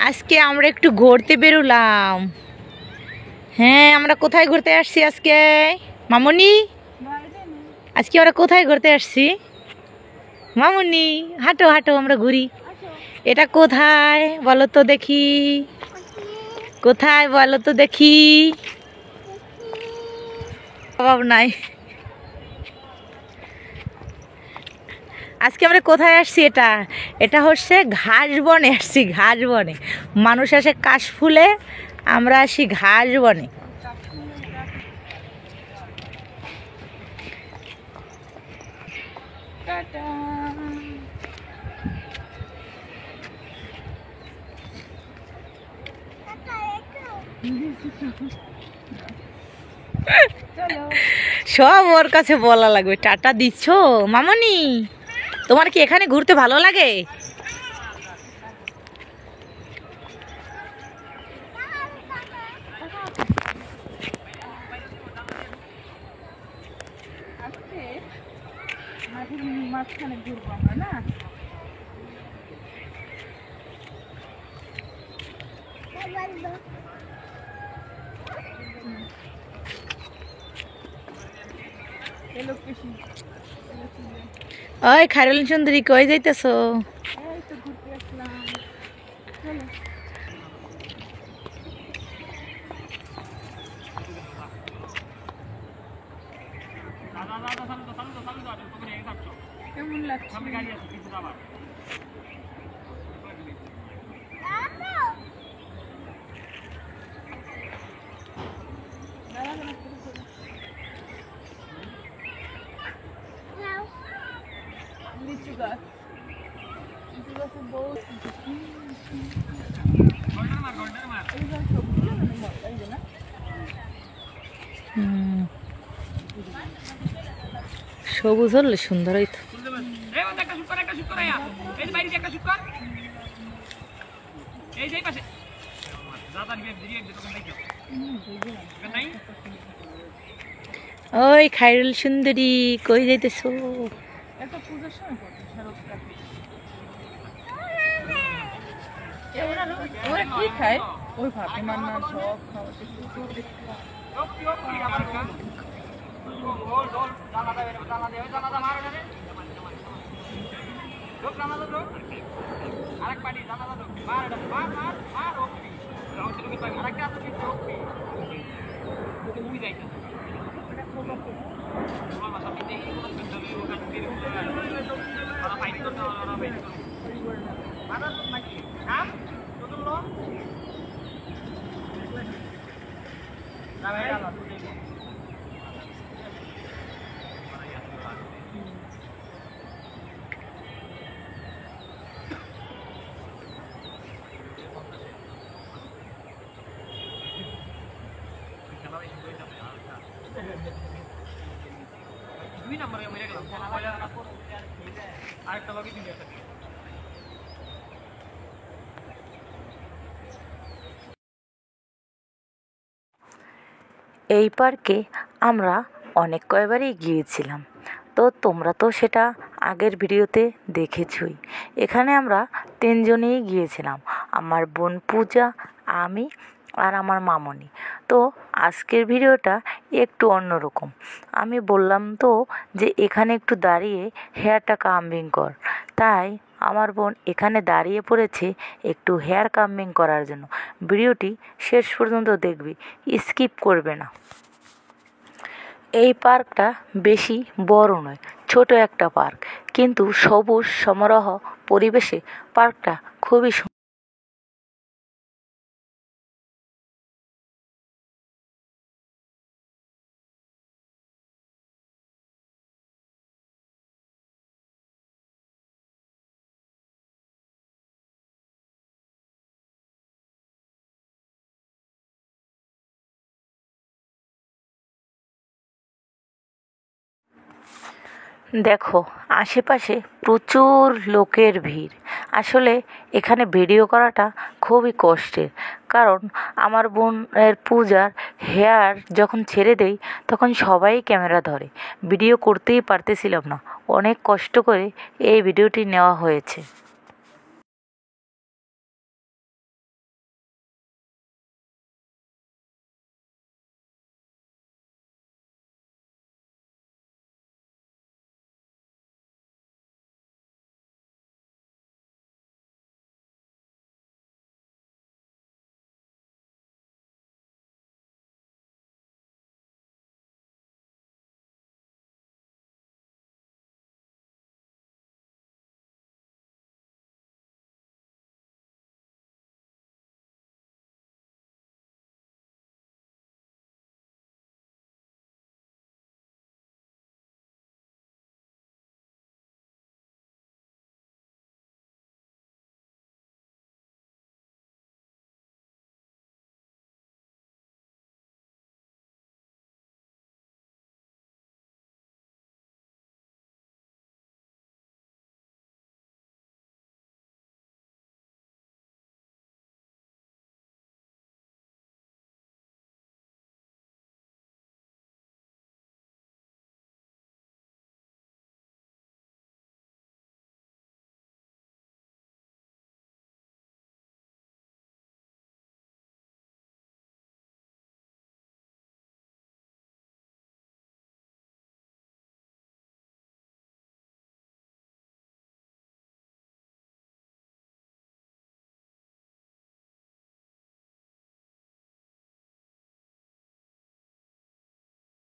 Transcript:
আজকে আমরা একটু ঘুরতে বেরোলাম। হ্যাঁ, আমরা কোথায় ঘুরতে আসছি আজকে মামুনি? আজকে আমরা কোথায় ঘুরতে আসছি মামুনি? হাঁটো হাঁটো, আমরা ঘুরি। এটা কোথায় বলো তো দেখি? কোথায় বলো তো দেখি? অভাব নাই। আজকে আমরা কোথায় আসছি? এটা এটা হচ্ছে ঘাস বনে আসছি। ঘাস বনে মানুষ আসে কাশ ফুলে, আমরা আসি ঘাস বনে। সব ওর কাছে বলা লাগবে। টাটা দিচ্ছ মামনি? তোমার কি এখানে ঘুরতে ভালো লাগে? মাঝখানে ঘুরবো আমরা না? ওই খায়রুল সুন্দরী, কই যাইতেছো? কেমন লাগছে? লিচু গাছ, লিচু গাছের বউ। সবুজ হলে সুন্দর হইতো। ওই খায়রুল সুন্দরী, কই যাইতেছো? কি খায় ওই ভাতে মান্না সব দুই নম্বরে মেরে গেলাম আরেকটা লগে দিন। এই পার্কে আমরা অনেক কয়বারই গিয়েছিলাম, তো তোমরা তো সেটা আগের ভিডিওতে দেখেছই। এখানে আমরা 3 জনেই গিয়েছিলাম, আমার বোন পূজা, আমি আর আমার মামনি। তো আজকের ভিডিওটা একটু অন্যরকম। আমি বললাম তো যে এখানে একটু দাঁড়িয়ে হেয়ারটা কামিং কর, তাই আমার বোন এখানে দাঁড়িয়ে পড়েছে একটু হেয়ার কামিং করার জন্য। ভিডিওটি শেষ পর্যন্ত দেখবি, স্কিপ করবে না। এই পার্কটা বেশি বড় নয়, ছোট একটা পার্ক, কিন্তু সবুজ সমারোহ পরিবেশে পার্কটা খুবই দেখো আশেপাশে প্রচুর লোকের ভিড়। আসলে এখানে ভিডিও করাটা খুবই কষ্টের, কারণ আমার বোনের পূজার হেয়ার যখন ছেড়ে দেই তখন সবাই ক্যামেরা ধরে, ভিডিও করতেই পারতেছিলাম না। অনেক কষ্ট করে এই ভিডিওটি নেওয়া হয়েছে।